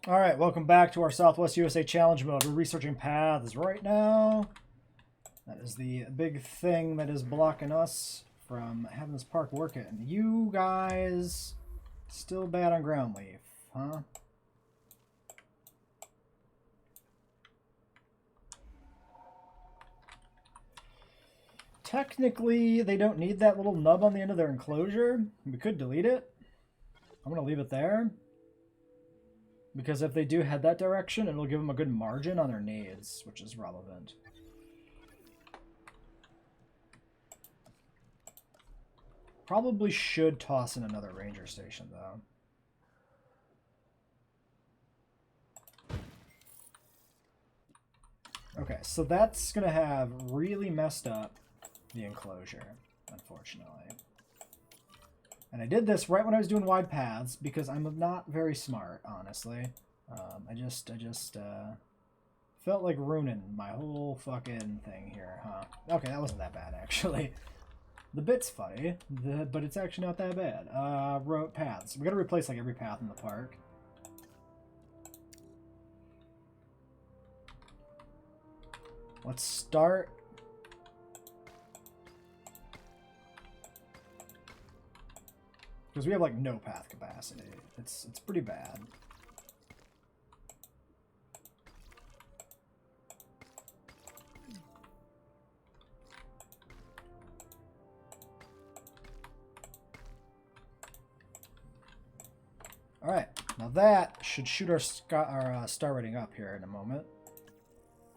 All right, welcome back to our Southwest USA Challenge mode. We're researching paths right now. That is the big thing that is blocking us from having this park working. You guys still bad on ground leaf, huh? Technically, they don't need that little nub on the end of their enclosure. We could delete it. I'm going to leave it there. Because if they do head that direction, it'll give them a good margin on their needs, which is relevant. Probably should toss in another ranger station, though. Okay, so that's going to have really messed up the enclosure, unfortunately. And I did this right when I was doing wide paths because I'm not very smart, honestly. I just felt like ruining my whole fucking thing here, huh? Okay, that wasn't that bad, actually. The bit's funny, but it's actually not that bad. Road paths. We gotta replace like every path in the park. Let's start. Because we have like no path capacity. It's pretty bad. All right, now that should shoot our star rating up here in a moment.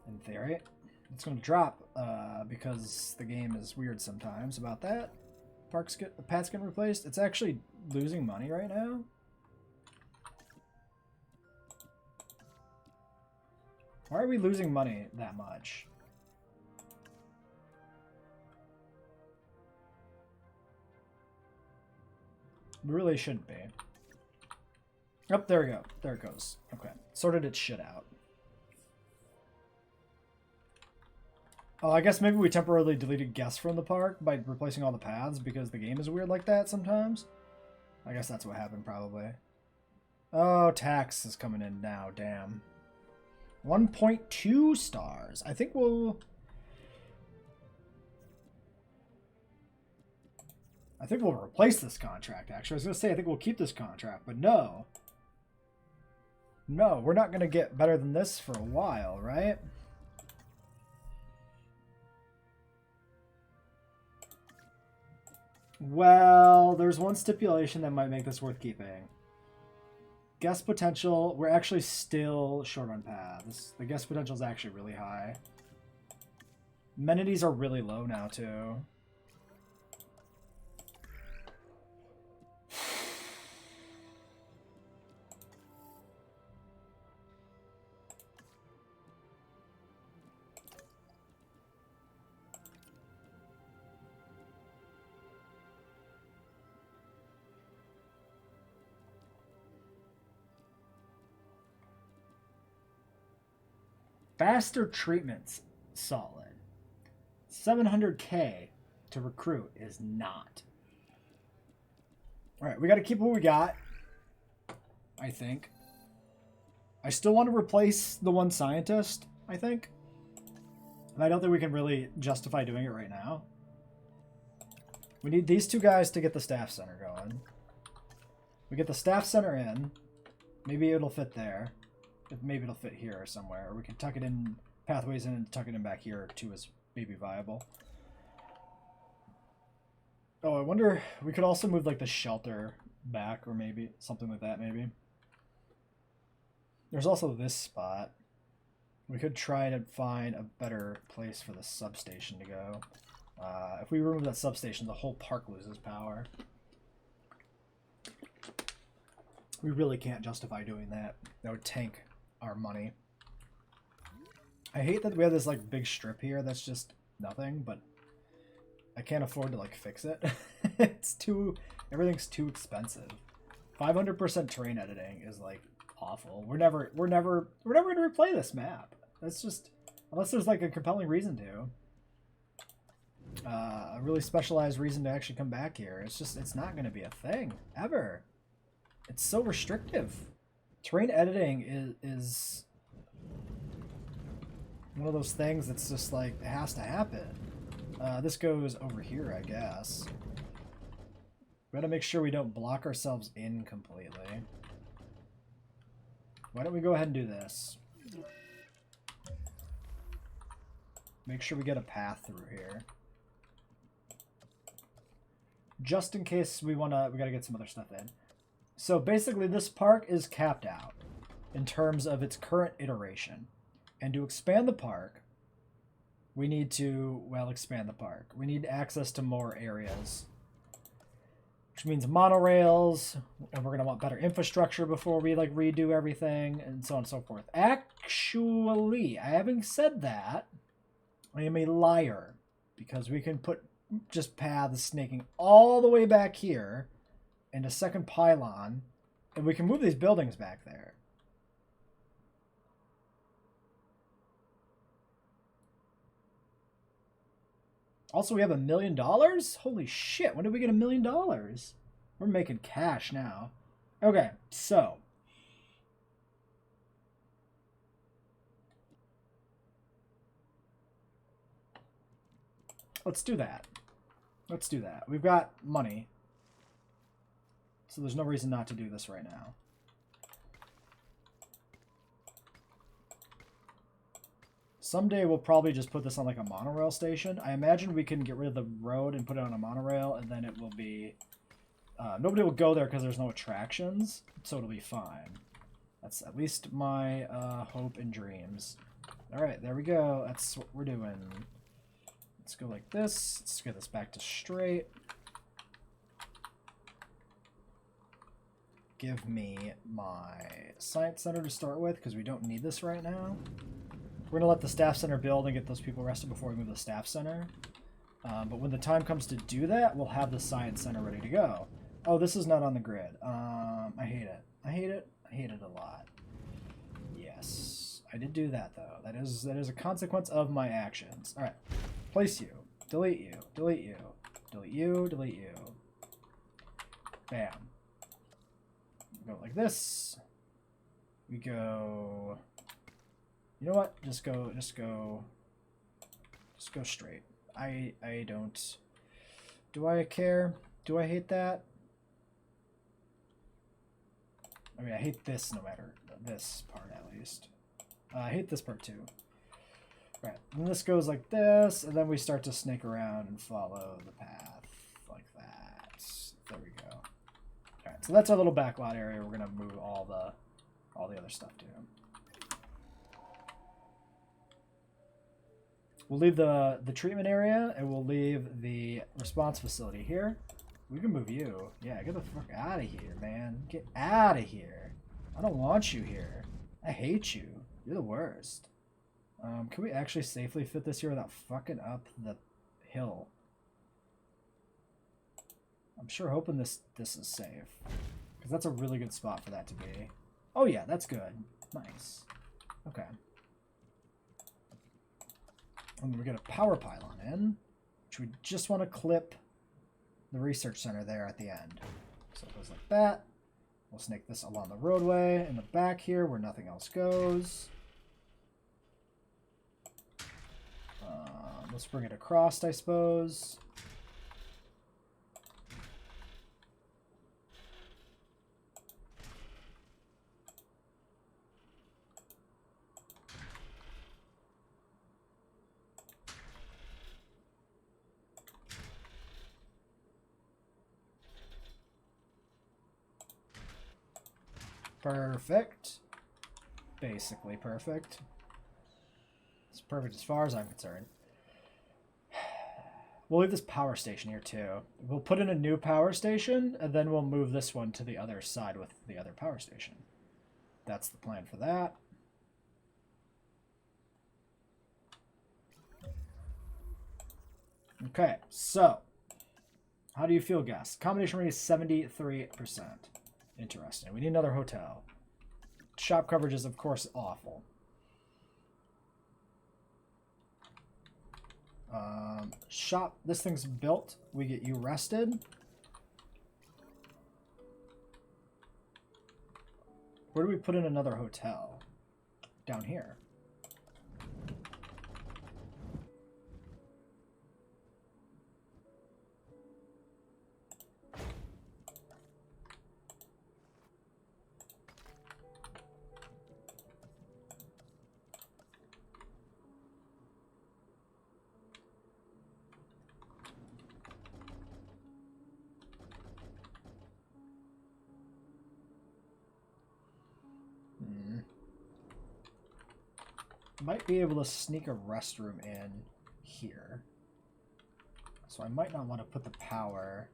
In theory, it's going to drop because the game is weird sometimes about that. Paths getting replaced. It's actually losing money right now. Why are we losing money that much? We really shouldn't be. Oh, there we go. There it goes. Okay. Sorted its shit out. Oh, I guess maybe we temporarily deleted guests from the park by replacing all the paths because the game is weird like that sometimes. I guess that's what happened probably. Oh, tax is coming in now. Damn. 1.2 stars. I think we'll replace this contract, actually. I was going to say I think we'll keep this contract, but no. No, we're not going to get better than this for a while, right? Well, there's one stipulation that might make this worth keeping. Guest potential, we're actually still short on paths. The guest potential is actually really high. Amenities are really low now, too. Faster treatments, solid. 700k to recruit is not. All right, we got to keep what we got, I think. I still want to replace the one scientist, I think. And I don't think we can really justify doing it right now. We need these two guys to get the staff center going. We get the staff center in. Maybe it'll fit there. Maybe it'll fit here somewhere. Or we can tuck it in, pathways in, and tuck it in back here too is maybe viable. Oh, I wonder, we could also move like the shelter back or maybe something like that maybe. There's also this spot. We could try to find a better place for the substation to go. If we remove that substation, the whole park loses power. We really can't justify doing that. That would tank our money. I hate that we have this like big strip here that's just nothing, but I can't afford to like fix it. Everything's too expensive. 500% terrain editing is like awful. We're never gonna replay this map. That's just, unless there's like a compelling reason to. A really specialized reason to actually come back here. It's not gonna be a thing ever. It's so restrictive. Terrain editing is one of those things that's just like, it has to happen. This goes over here, I guess. We gotta make sure we don't block ourselves in completely. Why don't we go ahead and do this? Make sure we get a path through here. Just in case we gotta get some other stuff in. So basically this park is capped out in terms of its current iteration. And to expand the park, we need to, well, expand the park. We need access to more areas. Which means monorails, and we're going to want better infrastructure before we like redo everything, and so on and so forth. Actually, having said that, I am a liar, because we can put just paths snaking all the way back here, and a second pylon, and we can move these buildings back there. Also, we have $1 million? Holy shit, when did we get $1 million? We're making cash now. Okay, so. Let's do that. Let's do that. We've got money. So there's no reason not to do this right now. Someday we'll probably just put this on like a monorail station. I imagine we can get rid of the road and put it on a monorail, and then it will be... nobody will go there because there's no attractions, so it'll be fine. That's at least my hope and dreams. Alright, there we go. That's what we're doing. Let's go like this. Let's get this back to straight. Give me my science center to start with, because we don't need this right now. We're going to let the staff center build and get those people rested before we move the staff center. But when the time comes to do that, we'll have the science center ready to go. Oh, this is not on the grid. I hate it. I hate it. I hate it a lot. Yes. I did do that, though. That is a consequence of my actions. All right. Place you. Delete you. Delete you. Delete you. Delete you. Bam. We go like this. We go... You know what? Just go straight. I don't... Do I care? Do I hate that? I mean, I hate this no matter... This part, at least. I hate this part, too. Right. And this goes like this, and then we start to snake around and follow the path like that. There we go. Alright, so that's our little backlot area. We're going to move all the other stuff to. We'll leave the treatment area, and we'll leave the response facility here. We can move you. Yeah, get the fuck out of here, man. Get out of here. I don't want you here. I hate you. You're the worst. Can we actually safely fit this here without fucking up the hill? I'm sure hoping this is safe. Because that's a really good spot for that to be. Oh yeah, that's good. Nice. Okay. And we get a power pylon in, which we just want to clip the research center there at the end. So it goes like that. We'll snake this along the roadway in the back here where nothing else goes. Let's bring it across, I suppose. Perfect. Basically perfect. It's perfect as far as I'm concerned. We'll leave this power station here too. We'll put in a new power station, and then we'll move this one to the other side with the other power station. That's the plan for that. Okay, so how do you feel, guys? Combination rate is 73%. Interesting. We need another hotel. Shop coverage is, of course, awful. Shop. This thing's built. We get you rested. Where do we put in another hotel? Down here. Might be able to sneak a restroom in here. So I might not want to put the power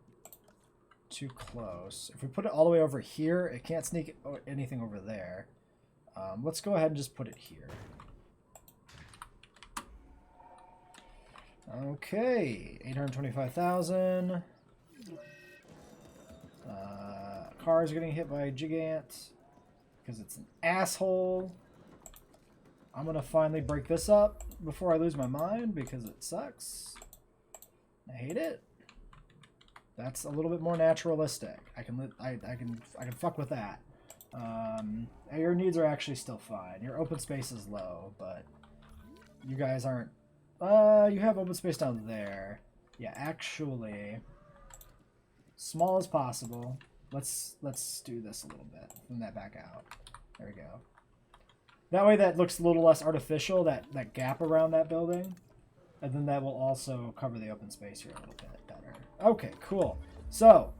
too close. If we put it all the way over here, it can't sneak anything over there. Let's go ahead and just put it here. Okay, 825,000. Car's getting hit by a gigant because it's an asshole. I'm gonna finally break this up before I lose my mind because it sucks. I hate it. That's a little bit more naturalistic. I can fuck with that. Your needs are actually still fine. Your open space is low, but you guys aren't. You have open space down there. Yeah, actually, small as possible. Let's do this a little bit. From that back out. There we go. That way that looks a little less artificial, that gap around that building. And then that will also cover the open space here a little bit better. Okay, cool. So,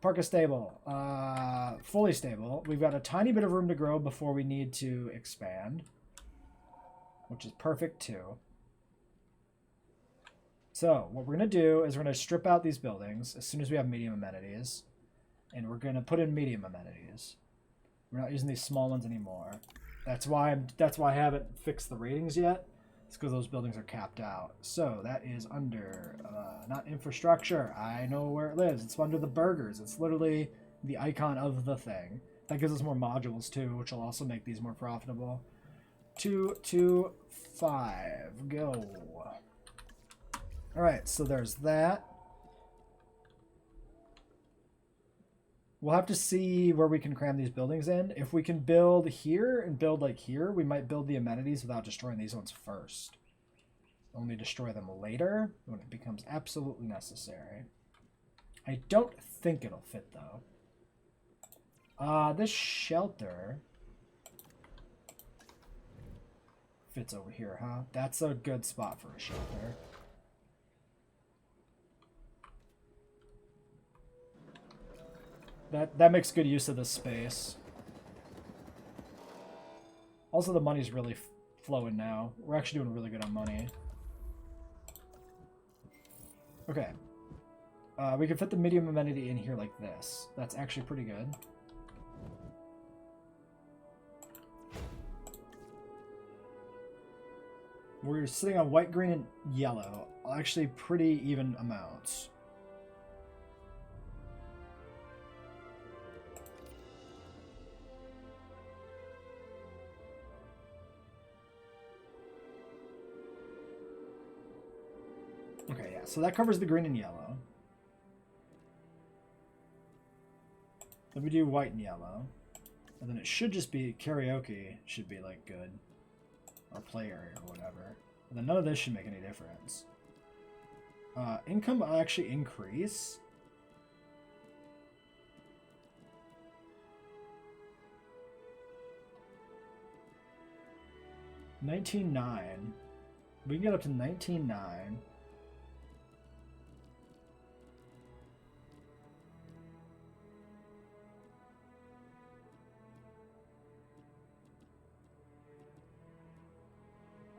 park is stable. Fully stable. We've got a tiny bit of room to grow before we need to expand. Which is perfect too. So, what we're going to do is we're going to strip out these buildings as soon as we have medium amenities. And we're going to put in medium amenities. We're not using these small ones anymore. That's why I haven't fixed the ratings yet. It's because those buildings are capped out. So that is under not infrastructure. I know where it lives. It's under the burgers. It's literally the icon of the thing. That gives us more modules too, which will also make these more profitable. 2, 2, 5. Go. All right. So there's that. We'll have to see where we can cram these buildings in. If we can build here and build like here, we might build the amenities without destroying these ones first. Only destroy them later when it becomes absolutely necessary. I don't think it'll fit though. This shelter fits over here, huh? That's a good spot for a shelter. That makes good use of this space. Also, the money's really flowing now. We're actually doing really good on money. Okay. We can fit the medium amenity in here like this. That's actually pretty good. We're sitting on white, green, and yellow. Actually, pretty even amounts. Okay, yeah, so that covers the green and yellow. Then we do white and yellow. And then it should just be karaoke, should be like good. Or play area or whatever. And then none of this should make any difference. Income will actually increase. $19.9. We can get up to $19.9.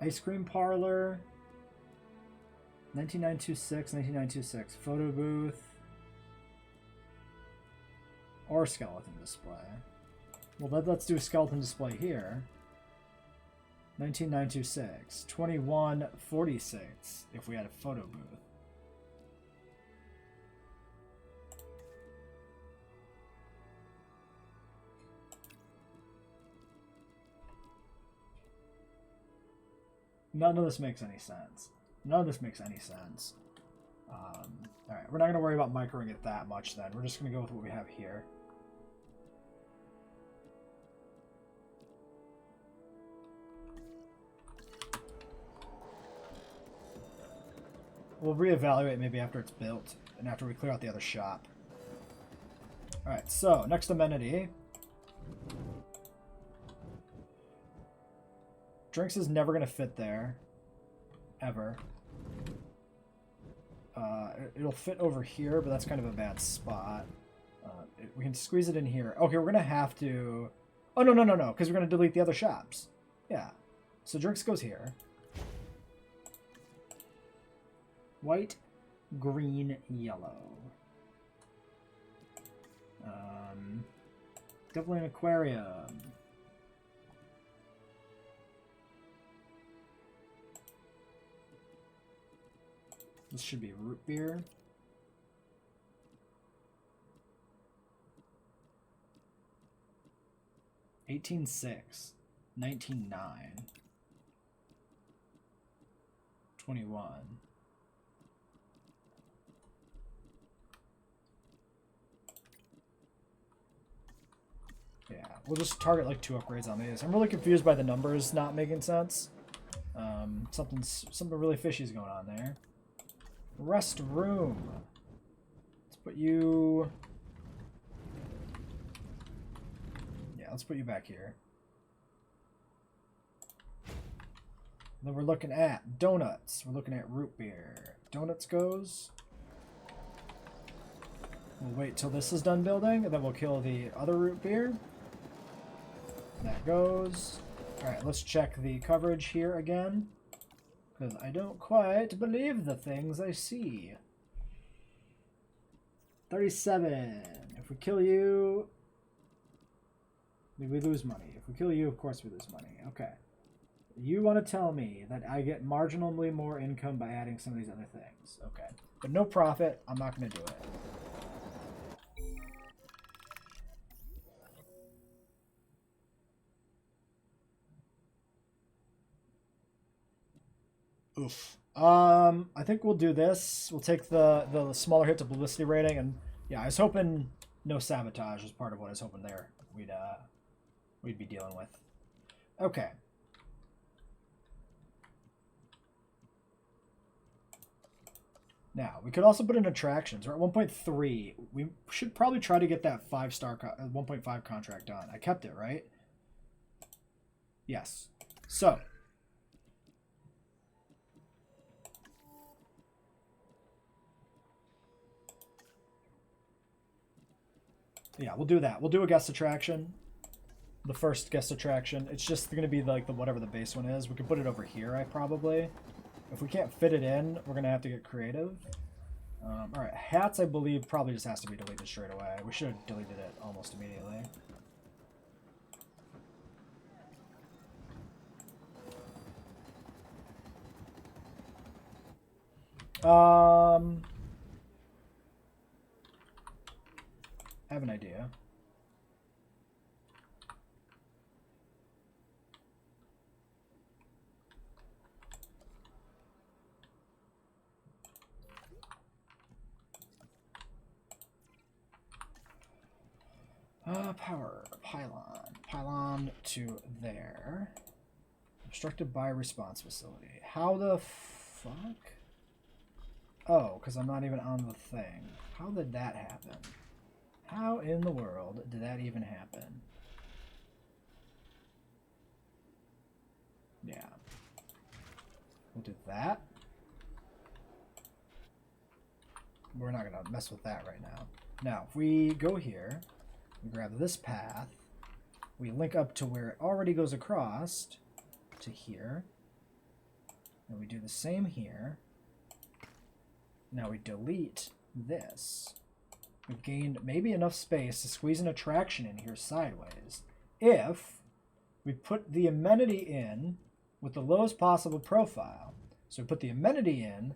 Ice cream parlor. 19926, 19926. Photo booth. Or skeleton display. Well, let's do a skeleton display here. 19926. 2146 if we had a photo booth. None of this makes any sense. None of this makes any sense. Alright, we're not going to worry about microing it that much then. We're just going to go with what we have here. We'll reevaluate maybe after it's built and after we clear out the other shop. Alright, so next amenity. Drinks is never going to fit there. Ever. It'll fit over here, but that's kind of a bad spot. We can squeeze it in here. Okay, we're going to have to... Oh, no, because we're going to delete the other shops. Yeah. So drinks goes here. White, green, yellow. Definitely an aquarium. This should be root beer. $18.6, $19.9, $21. Yeah, we'll just target like 2 upgrades on these. I'm really confused by the numbers not making sense. Something really fishy is going on there. Rest room. Let's put you... Yeah, let's put you back here. Then we're looking at donuts. We're looking at root beer. Donuts goes. We'll wait till this is done building, and then we'll kill the other root beer. That goes. Alright, let's check the coverage here again. Because I don't quite believe the things I see. 37. If we kill you, we lose money. If we kill you, of course we lose money. Okay. You want to tell me that I get marginally more income by adding some of these other things. Okay. But no profit. I'm not going to do it. Oof. I think we'll do this. We'll take the smaller hit to publicity rating, and yeah, I was hoping no sabotage was part of what I was hoping there we'd be dealing with. Okay. Now, we could also put in attractions. We're at 1.3. We should probably try to get that 5-star 1.5 contract done. I kept it, right? Yes. So, yeah, we'll do that. We'll do a guest attraction. The first guest attraction. It's just going to be like whatever the base one is. We can put it over here, probably. If we can't fit it in, we're going to have to get creative. Alright, hats, I believe, probably just has to be deleted straight away. We should have deleted it almost immediately. I have an idea. Power, pylon to there. Obstructed by response facility. How the fuck? Oh, because I'm not even on the thing. How did that happen? How in the world did that even happen? Yeah. We'll do that. We're not going to mess with that right now. Now, if we go here, we grab this path, we link up to where it already goes across to here, and we do the same here. Now we delete this. We've gained maybe enough space to squeeze an attraction in here sideways. If we put the amenity in with the lowest possible profile. So we put the amenity in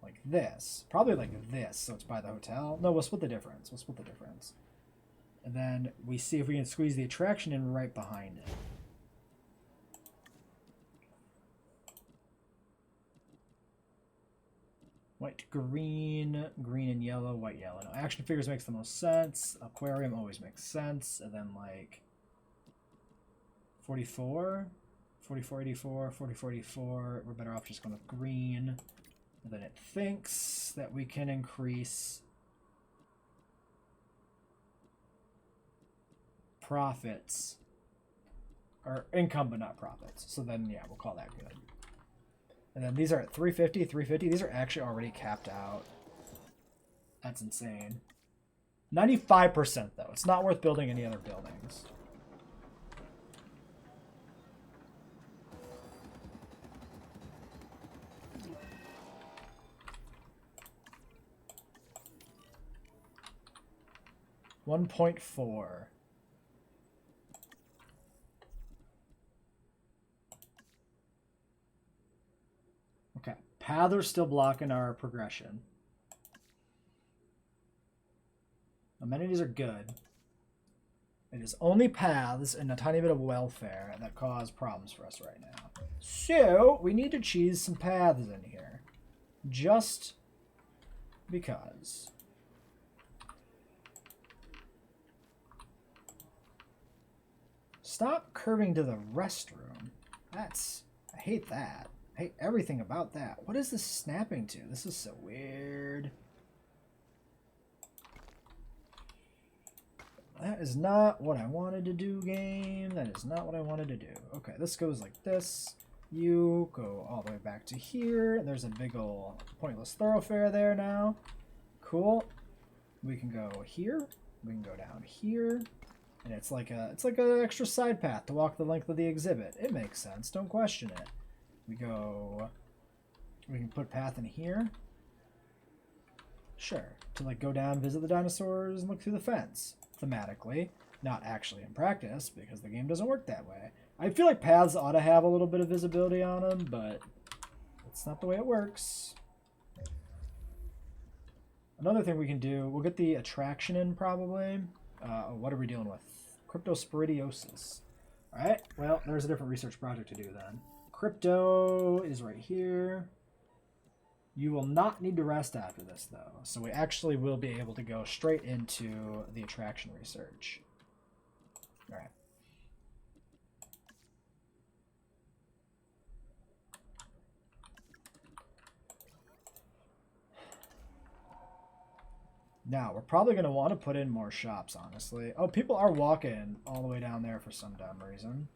like this. Probably like this, so it's by the hotel. No, we'll split the difference. We'll split the difference. And then we see if we can squeeze the attraction in right behind it. White, green, green and yellow, white, yellow. No, action figures makes the most sense. Aquarium always makes sense. And then like 44, 44, 84, 44, 84. We're better off just going with green. And then it thinks that we can increase profits, or income but not profits. So then, yeah, we'll call that good. And then these are at 350, 350. These are actually already capped out. That's insane. 95% though. It's not worth building any other buildings. $1.4. Okay. Paths are still blocking our progression. Amenities are good. It is only paths and a tiny bit of welfare that cause problems for us right now. So we need to cheese some paths in here. Just because. Stop curving to the restroom. I hate that. I hate everything about that. What is this snapping to? This is so weird. That is not what I wanted to do, game. That is not what I wanted to do. Okay, this goes like this. You go all the way back to here. There's a big ol' pointless thoroughfare there now. Cool. We can go here. We can go down here. And it's like an extra side path to walk the length of the exhibit. It makes sense. Don't question it. We can put path in here. Sure. To like go down, visit the dinosaurs, and look through the fence. Thematically. Not actually in practice, because the game doesn't work that way. I feel like paths ought to have a little bit of visibility on them, but it's not the way it works. Another thing we can do, we'll get the attraction in probably. What are we dealing with? Cryptosporidiosis. Alright, well, there's a different research project to do then. Crypto is right here. You will not need to rest after this, though. So we actually will be able to go straight into the attraction research. Alright. Now, we're probably going to want to put in more shops, honestly. Oh, people are walking all the way down there for some dumb reason.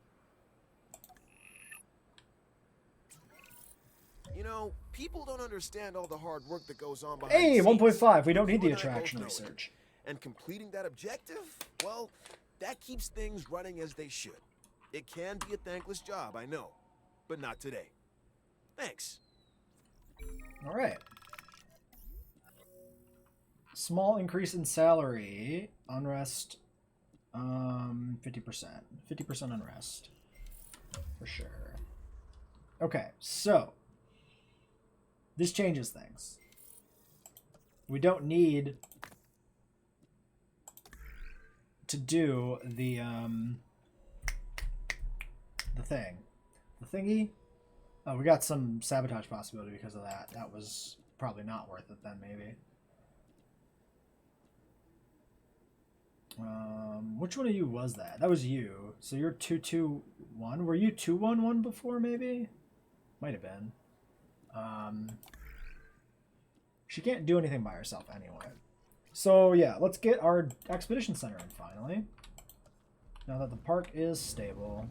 You know, people don't understand all the hard work that goes on behind Hey, the scenes. 1.5. We don't need the You and I both attraction know it. research. And completing that objective, well, that keeps things running as they should. It can be a thankless job, I know, but not today. Thanks. All right. Small increase in salary. Unrest. 50%. 50% unrest. For sure. Okay, so. This changes things. We don't need to do the thing. The thingy. Oh, we got some sabotage possibility because of that. That was probably not worth it then, maybe. Which one of you was that? That was you. So you're 221. Were you 211 before, maybe? Might have been. She can't do anything by herself anyway. So yeah, let's get our expedition center in finally. Now that the park is stable.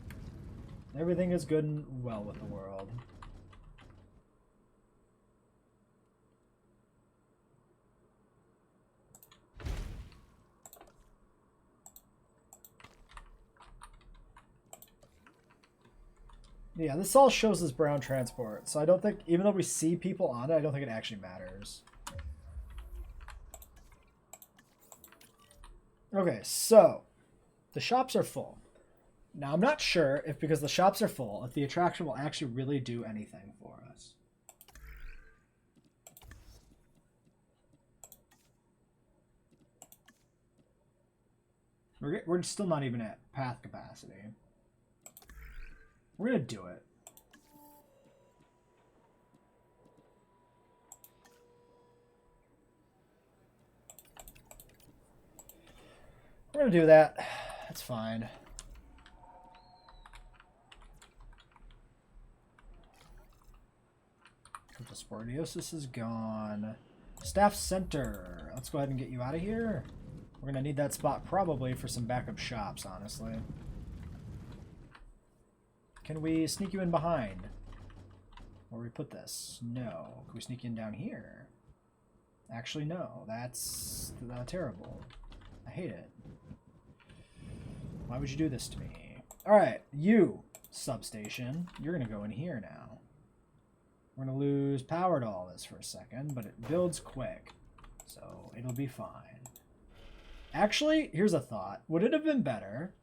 Everything is good and well with the world. Yeah, this all shows as brown transport, so I don't think, even though we see people on it, I don't think it actually matters. Okay, so the shops are full. Now, I'm not sure if because the shops are full, if the attraction will actually really do anything for us. We're still not even at path capacity. We're going to do it. We're going to do that. That's fine. Sporidiosis is gone. Staff Center. Let's go ahead and get you out of here. We're going to need that spot probably for some backup shops, honestly. Can we sneak you in behind? Where we put this? No. Can we sneak in down here? Actually, no. That's terrible. I hate it. Why would you do this to me? Alright, you, substation. You're going to go in here now. We're going to lose power to all this for a second, but it builds quick. So it'll be fine. Actually, here's a thought. Would it have been better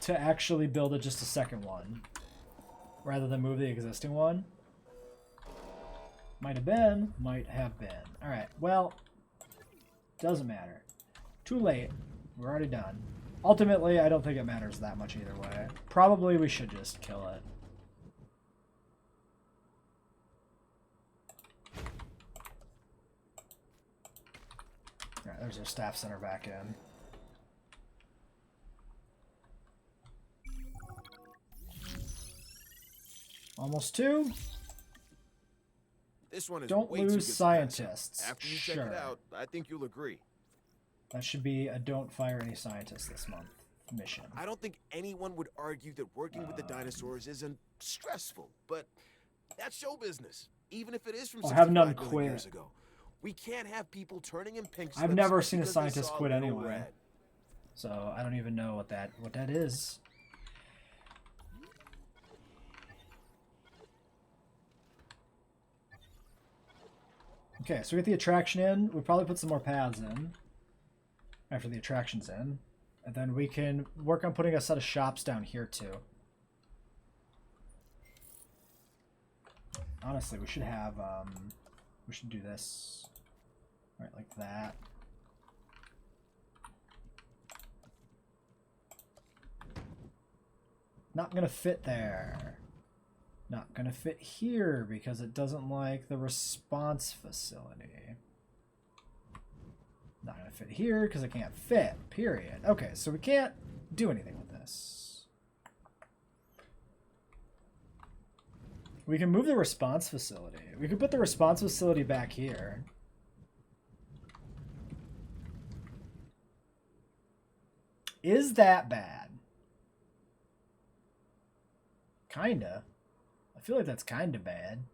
to actually build just a second one rather than move the existing one? Might have been, might have been. Alright, well, doesn't matter. Too late. We're already done. Ultimately, I don't think it matters that much either way. Probably we should just kill it. Alright, there's our staff center back in. Almost 2. This one is Don't way too lose good to pass scientists. up. After you check it out, I think you'll agree. That should be a don't fire any scientists this month mission. I don't think anyone would argue that working with the dinosaurs isn't stressful, but that's show business. Even if it is from have none 65 million quit. years ago. We can't have people turning in pink I've slips never seen a because they scientist saw quit Little anyway. Red. So I don't even know what that is. Okay, so we get the attraction in. We probably put some more paths in after the attraction's in. And then we can work on putting a set of shops down here too. Honestly, we should have, we should do this. Right, like that. Not gonna fit there. Not gonna fit here because it doesn't like the response facility. Not gonna fit here because it can't fit, period. Okay, so we can't do anything with this. We can move the response facility. We could put the response facility back here. Is that bad? Kinda. I feel like that's kinda bad.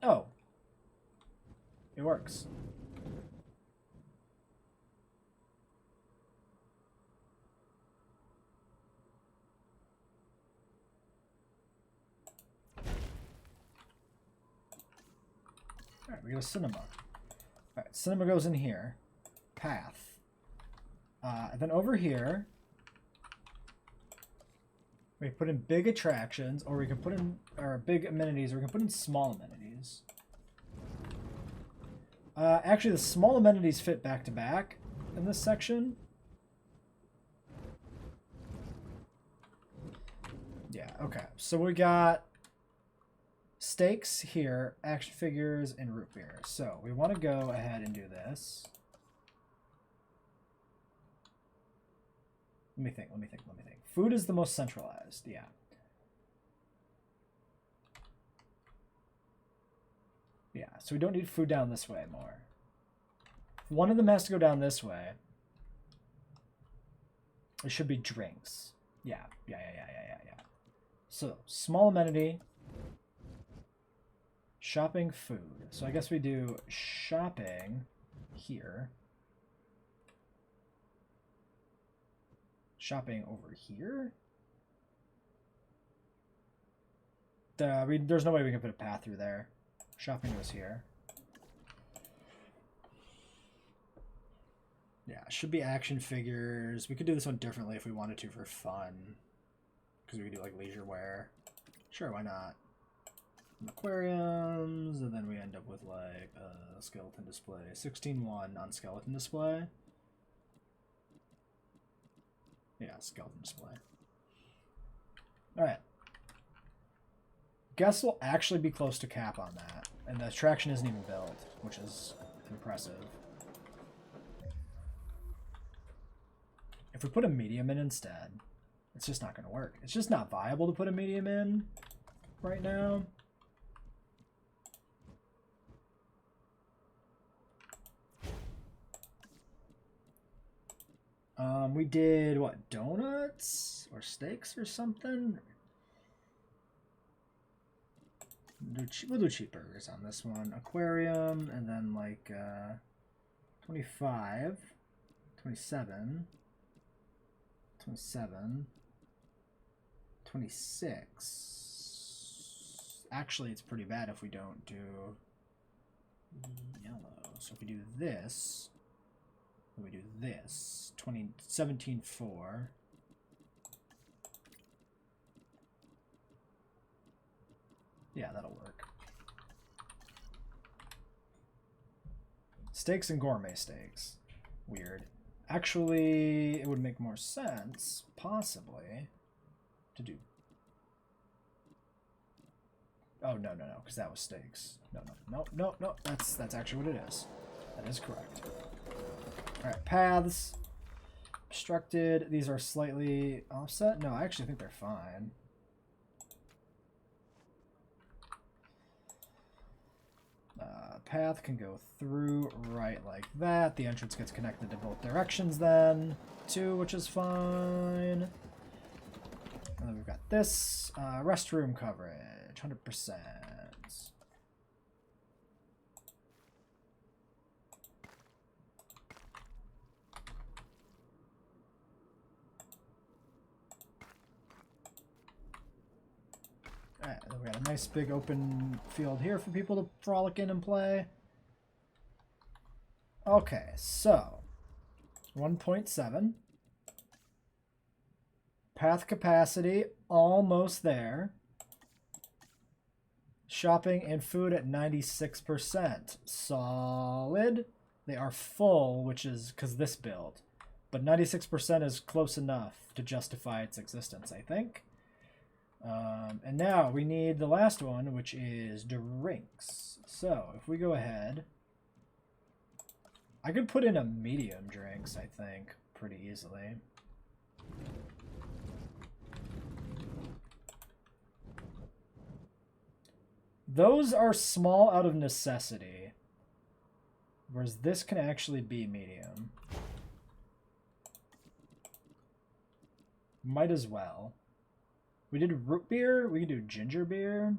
Oh. It works. Alright, we got a cinema. Alright, cinema goes in here. Path. And then over here, we can put in big attractions, or we can put in, or big amenities, or we can put in small amenities. Actually, the small amenities fit back to back in this section. Yeah, okay. So we got stakes here, action figures, and root beer. So we want to go ahead and do this. Let me think. Food is the most centralized, yeah. Yeah, so we don't need food down this way more. If one of them has to go down this way, it should be drinks. Yeah. So, small amenity, shopping, food. So I guess we do shopping here. Shopping over here? There's no way we can put a path through there. Shopping goes here. Yeah, it should be action figures. We could do this one differently if we wanted to for fun. Because we could do like leisure wear. Sure, why not? Aquariums, and then we end up with like a skeleton display. 16:1 on skeleton display. Yeah, skeleton display. Alright. guess we'll actually be close to cap on that. And the attraction isn't even built, which is impressive. If we put a medium in instead, it's just not going to work. It's just not viable to put a medium in right now. We did, what, donuts? Or steaks or something? We'll do cheeseburgers on this one. Aquarium, and then like 25, 27, 27, 26. Actually, it's pretty bad if we don't do yellow. So if we do this, then we do this. 17, 4. Yeah, that'll work. Steaks and gourmet steaks. Weird. Actually, it would make more sense, possibly, to do... Oh, no, because that was steaks. No. That's actually what it is. That is correct. Alright, paths. Obstructed. These are slightly offset. No, I actually think they're fine. Path can go through right like that. The entrance gets connected to both directions then, too, which is fine. And then we've got this. Restroom coverage, 100%. Alright, then we got a nice big open field here for people to frolic in and play. Okay, so 1.7. Path capacity, almost there. Shopping and food at 96%. Solid. They are full, which is because this build. But 96% is close enough to justify its existence, I think. And now we need the last one, which is drinks. So if we go ahead, I could put in a medium drinks, I think, pretty easily. Those are small out of necessity, whereas this can actually be medium. Might as well. We did root beer. We can do ginger beer.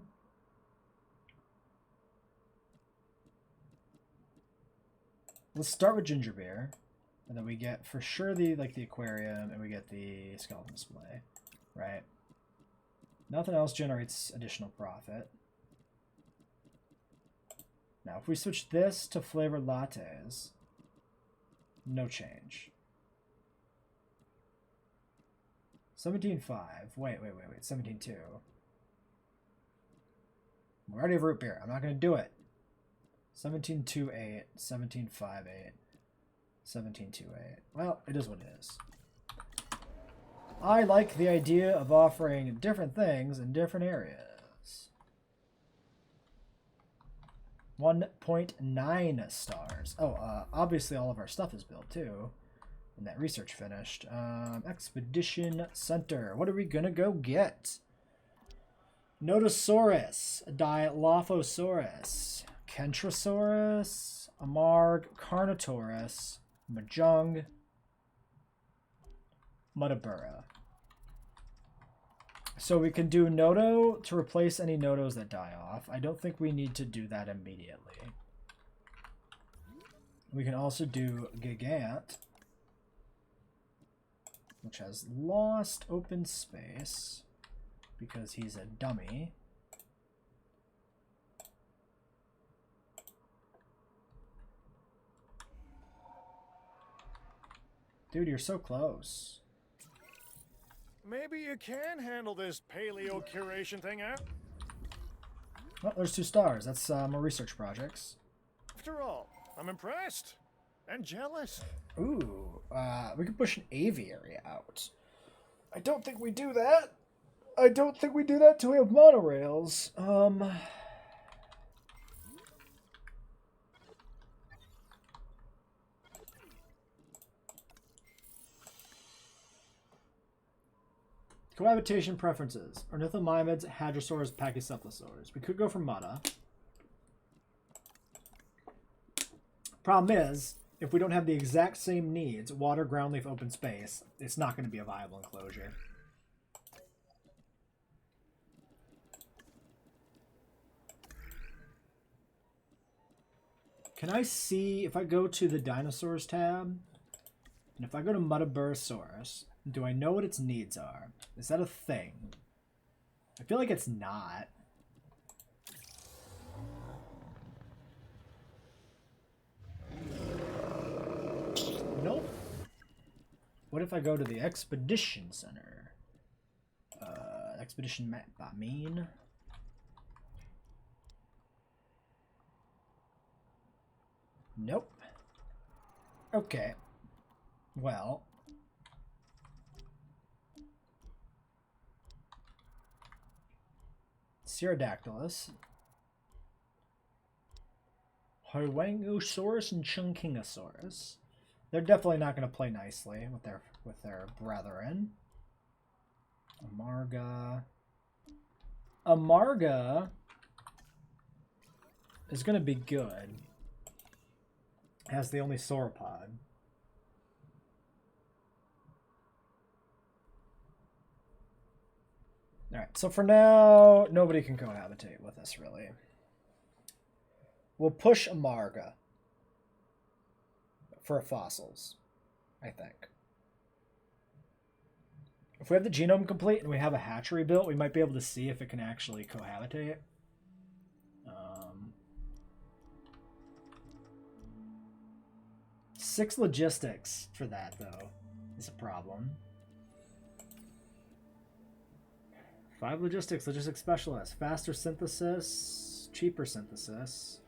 Let's start with ginger beer, and then we get for sure the aquarium, and we get the skeleton display, right? Nothing else generates additional profit. Now, if we switch this to flavored lattes, no change. 17.5. Wait. 17.2. We already have root beer. I'm not going to do it. 17.28. 17.58. 17.28. Well, it is what it is. I like the idea of offering different things in different areas. 1.9 stars. Oh, obviously all of our stuff is built too. And that research finished. Expedition Center. What are we gonna go get? Notosaurus, Dilophosaurus, Kentrosaurus, Amarg, Carnotaurus, Mahjong, Mutabura. So we can do Noto to replace any Notos that die off. I don't think we need to do that immediately. We can also do Gigant, which has lost open space because he's a dummy. Dude, you're so close. Maybe you can handle this paleo curation thing out. Well, there's 2 stars. That's more research projects. After all, I'm impressed and jealous. Ooh, we could push an aviary out. I don't think we do that. I don't think we do that till we have monorails. Cohabitation preferences. Ornithomimids, hadrosaurs, pachycephalosaurs. We could go for Mutta. Problem is, if we don't have the exact same needs, water, ground leaf, open space, it's not going to be a viable enclosure. Can I see, if I go to the dinosaurs tab, and if I go to Mutabursaurus, do I know what its needs are? Is that a thing? I feel like it's not. Nope. What if I go to the Expedition Center? Expedition map, I mean. Nope. Okay. Well. Pterodactylus. Huangosaurus and Chunkingosaurus. They're definitely not going to play nicely with their brethren. Amarga. Amarga is going to be good. Has the only sauropod. Alright, so for now, nobody can cohabitate with us, really. We'll push Amarga for fossils, I think. If we have the genome complete and we have a hatchery built, we might be able to see if it can actually cohabitate. 6 logistics for that, though, is a problem. 5 logistics specialist. Faster synthesis, cheaper synthesis.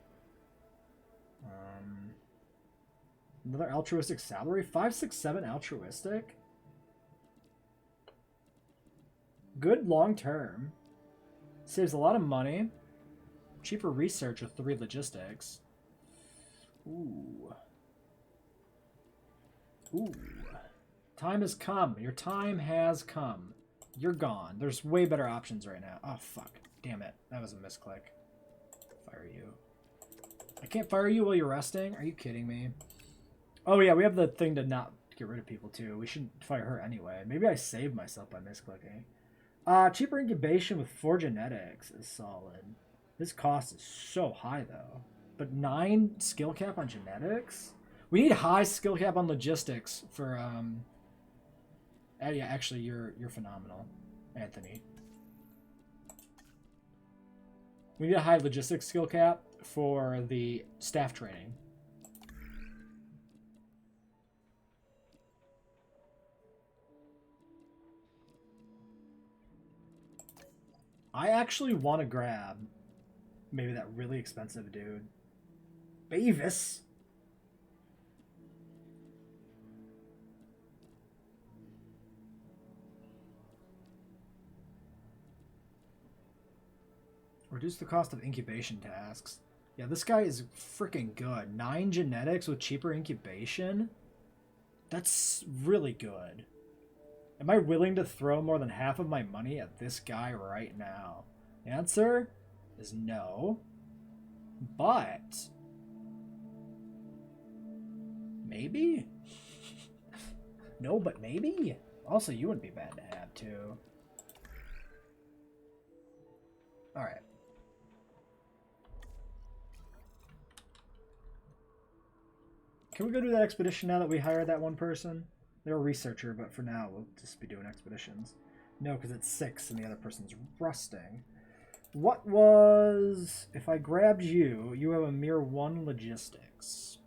Another altruistic salary. 5, 6, 7 altruistic. Good long term. Saves a lot of money. Cheaper research with 3 logistics. Ooh. Ooh. Time has come. Your time has come. You're gone. There's way better options right now. Oh, fuck. Damn it. That was a misclick. Fire you. I can't fire you while you're resting? Are you kidding me? Oh, yeah. We have the thing to not get rid of people, too. We shouldn't fire her anyway. Maybe I saved myself by misclicking. Cheaper incubation with 4 genetics is solid. This cost is so high, though. But 9 skill cap on genetics? We need high skill cap on logistics for, yeah, actually, you're phenomenal, Anthony. We need a high logistics skill cap for the staff training. I actually want to grab maybe that really expensive dude. Beavis. Reduce the cost of incubation tasks. Yeah, this guy is freaking good. 9 genetics with cheaper incubation? That's really good. Am I willing to throw more than half of my money at this guy right now? Answer is no. But maybe? No, but maybe? Also, you wouldn't be bad to have, too. Alright. Can we go do that expedition now that we hired that one person? They're a researcher, but for now we'll just be doing expeditions. No, because it's 6 and the other person's rusting. What was... If I grabbed you, you have a mere 1 logistics.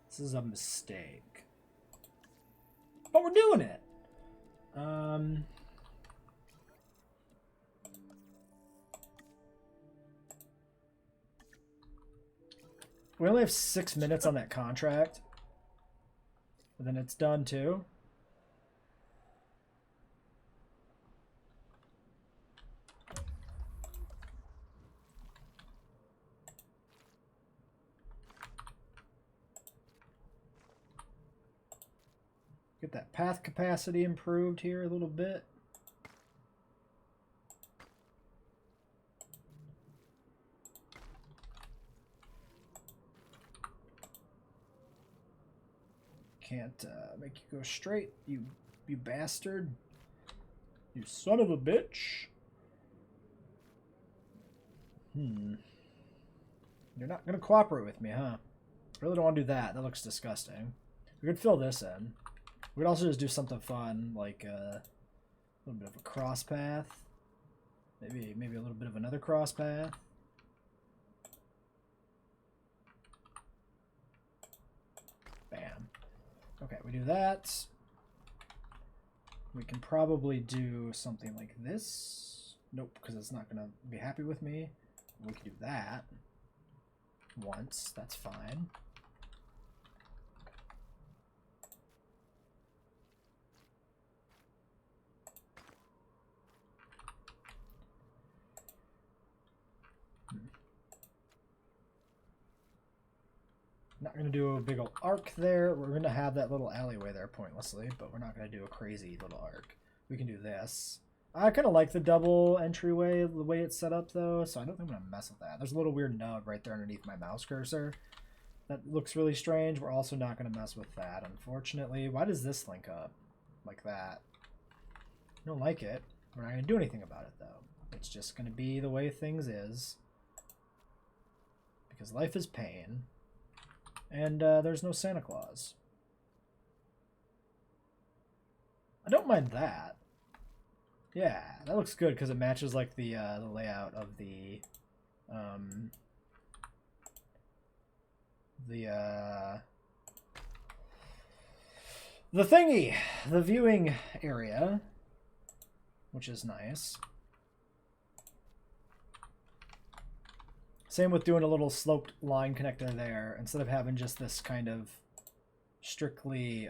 This is a mistake. But we're doing it! We only have 6 minutes on that contract. And then it's done too. Get that path capacity improved here a little bit. Can't make you go straight, you bastard. You son of a bitch. You're not gonna cooperate with me, huh? Really don't want to do that. That looks disgusting. We could fill this in. We could also just do something fun, like a little bit of a cross path. Maybe a little bit of another cross path. Bam. Okay, we do that. We can probably do something like this. Nope, because it's not going to be happy with me. We can do that once. That's fine. Not going to do a big old arc there. We're going to have that little alleyway there pointlessly, but we're not going to do a crazy little arc. We can do this. I kind of like the double entryway, the way it's set up, though, so I don't think I'm going to mess with that. There's a little weird nub right there underneath my mouse cursor. That looks really strange. We're also not going to mess with that, unfortunately. Why does this link up like that? I don't like it. We're not going to do anything about it, though. It's just going to be the way things is. Because life is pain. And there's no Santa Claus. I don't mind that. Yeah, that looks good because it matches like the layout of the thingy, the viewing area, which is nice. Same with doing a little sloped line connector there instead of having just this kind of strictly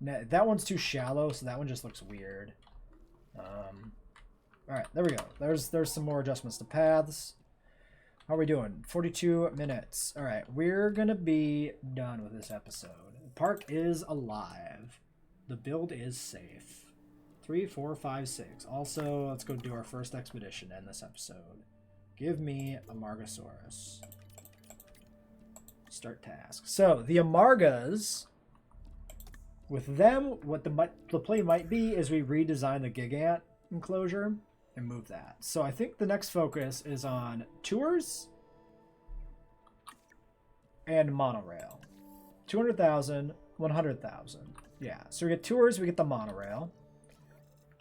that one's too shallow, so that one just looks weird. All right, there we go. There's some more adjustments to paths. How are we doing? 42 minutes. All right, we're gonna be done with this episode. The park is alive. The build is safe. 3, 4, 5, 6. Also, let's go do our first expedition in this episode. Give me a Margosaurus. Start task. So the Amargas, with them, what the play might be is we redesign the Gigant enclosure and move that. So I think the next focus is on tours and monorail. 200,000, 100,000. Yeah, so we get tours, we get the monorail.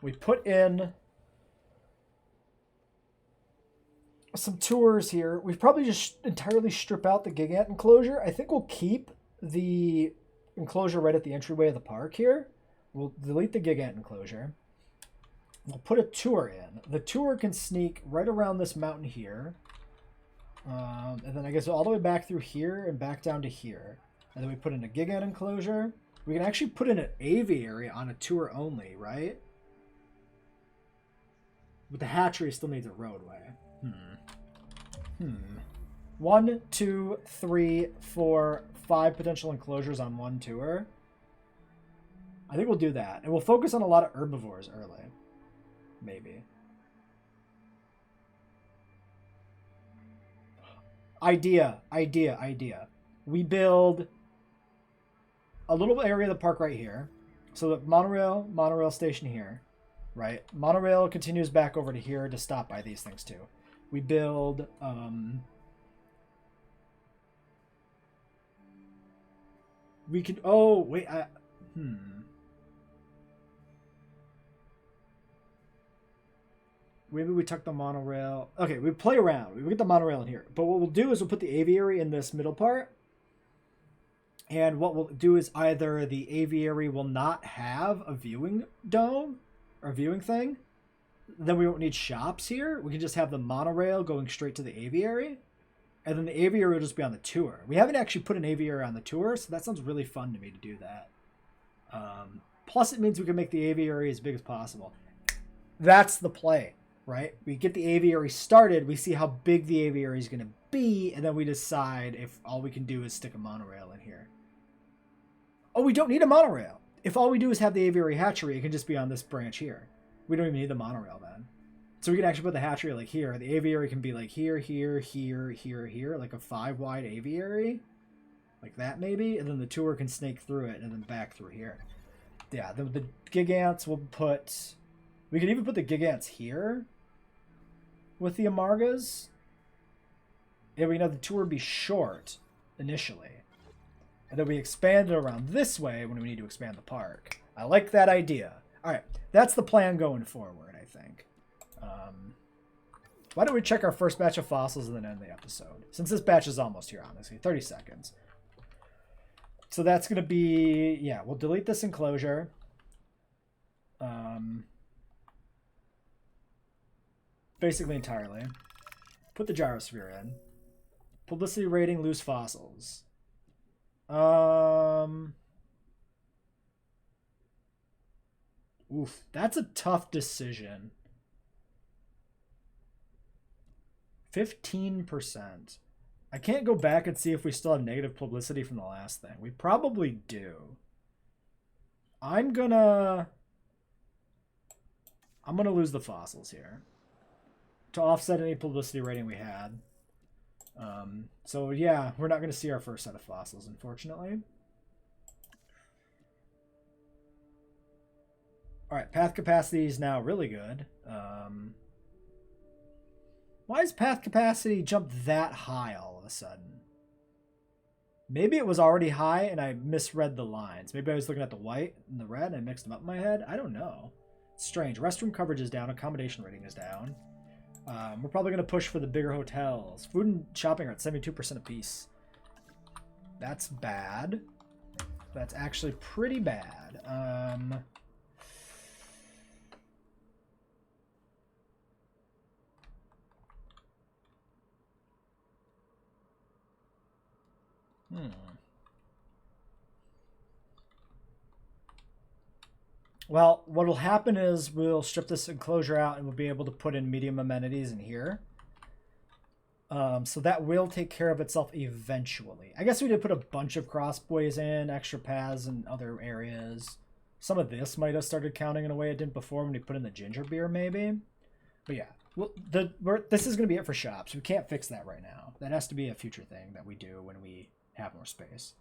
We put in some tours here. We probably just entirely strip out the Gigant enclosure. I think we'll keep the enclosure right at the entryway of the park here. We'll delete the Gigant enclosure. We'll put a tour in. The tour can sneak right around this mountain here. And then I guess all the way back through here and back down to here. And then we put in a Gigant enclosure. We can actually put in an aviary on a tour only, right? But the hatchery still needs a roadway. 1, 2, 3, 4, 5 potential enclosures on one tour. I think we'll do that. And we'll focus on a lot of herbivores early. Maybe. Idea. We build a little area of the park right here. So the monorail station here. Right? Monorail continues back over to here to stop by these things too. We build we could maybe we tuck the monorail. Okay, we play around. We get the monorail in here. But what we'll do is we'll put the aviary in this middle part. And what we'll do is either the aviary will not have a viewing dome or viewing thing. Then we won't need shops here. We can just have the monorail going straight to the aviary. And then the aviary will just be on the tour. We haven't actually put an aviary on the tour, so that sounds really fun to me to do that. Plus, it means we can make the aviary as big as possible. That's the play, right? We get the aviary started, we see how big the aviary is going to be, and then we decide if all we can do is stick a monorail in here. Oh, we don't need a monorail. If all we do is have the aviary hatchery, it can just be on this branch here. We don't even need the monorail then. So we can actually put the hatchery like here. The aviary can be like here, here, here, here, here, like a 5-wide aviary. Like that maybe. And then the tour can snake through it and then back through here. Yeah, the gigants will put... We could even put the gigants here with the Amargas. Yeah, we know the tour would be short initially. And then we expand it around this way when we need to expand the park. I like that idea. All right, that's the plan going forward, I think. Why don't we check our first batch of fossils and then end the episode? Since this batch is almost here, honestly. 30 seconds. So that's going to be... Yeah, we'll delete this enclosure. Basically entirely. Put the gyrosphere in. Publicity rating, lose fossils. Oof, that's a tough decision. 15%. I can't go back and see if we still have negative publicity from the last thing. We probably do. I'm gonna lose the fossils here to offset any publicity rating we had. So yeah, we're not gonna see our first set of fossils, unfortunately. All right, path capacity is now really good. Why is path capacity jumped that high all of a sudden? Maybe it was already high and I misread the lines. Maybe I was looking at the white and the red and I mixed them up in my head. I don't know. It's strange. Restroom coverage is down. Accommodation rating is down. We're probably going to push for the bigger hotels. Food and shopping are at 72% apiece. That's bad. That's actually pretty bad. Well, what will happen is we'll strip this enclosure out and we'll be able to put in medium amenities in here. So that will take care of itself eventually. I guess we did put a bunch of crossways in, extra paths in other areas. Some of this might have started counting in a way it didn't before when we put in the ginger beer, maybe. But yeah, well, this is going to be it for shops. We can't fix that right now. That has to be a future thing that we do when we have more space.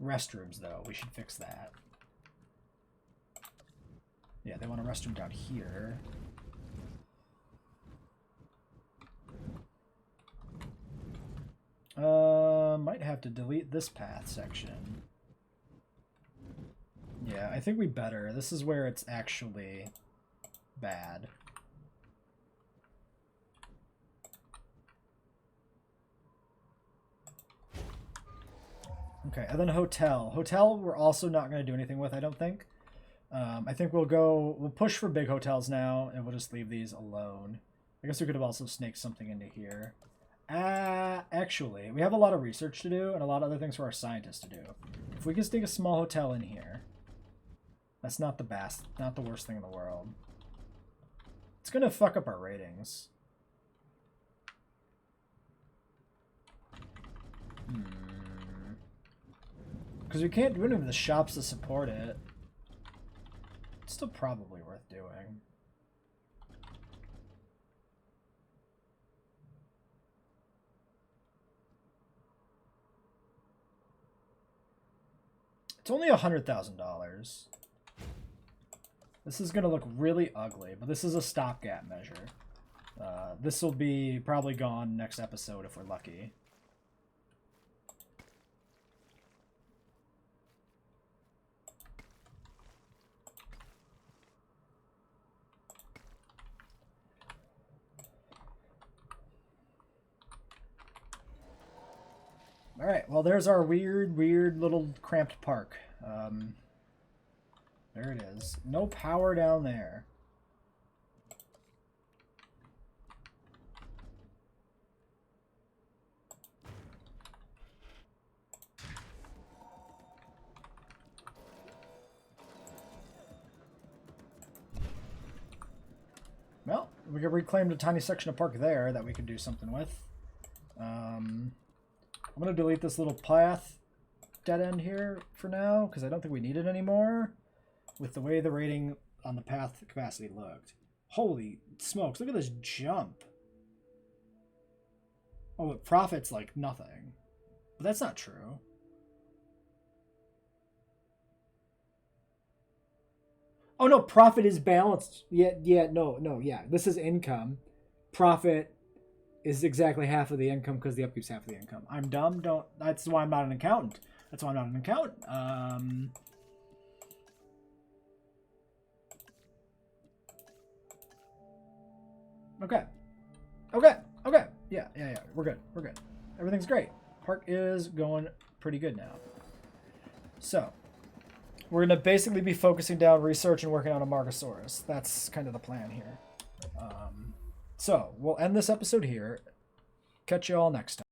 Restrooms, though, we should fix that. Yeah, they want a restroom down here. Might have to delete this path section. Yeah, I think we better. This is where it's actually bad. Okay, and then hotel. Hotel, we're also not going to do anything with, I don't think. I think we'll push for big hotels now, and we'll just leave these alone. I guess we could have also snaked something into here. Actually, we have a lot of research to do, and a lot of other things for our scientists to do. If we can stick a small hotel in here, that's not the best, not the worst thing in the world. It's going to fuck up our ratings. Because we can't do anything with the shops to support it. It's still probably worth doing. It's only $100,000. This is going to look really ugly, but this is a stopgap measure. This will be probably gone next episode if we're lucky. All right, well, there's our weird little cramped park. There it is. No power down there. We reclaimed a tiny section of park there that we could do something with. I'm going to delete this little path dead end here for now, because I don't think we need it anymore with the way the rating on the path capacity looked. Holy smokes, look at this jump. Oh, it profits like nothing. But that's not true. Oh no, profit is balanced. Yeah, no, yeah. This is income. Profit is exactly half of the income because the upkeep's half of the income. I'm dumb. That's why I'm not an accountant. That's why I'm not an accountant. Okay. Yeah. We're good. Everything's great. Park is going pretty good now. So, we're going to basically be focusing down research and working on a Margosaurus. That's kind of the plan here. So, we'll end this episode here. Catch you all next time.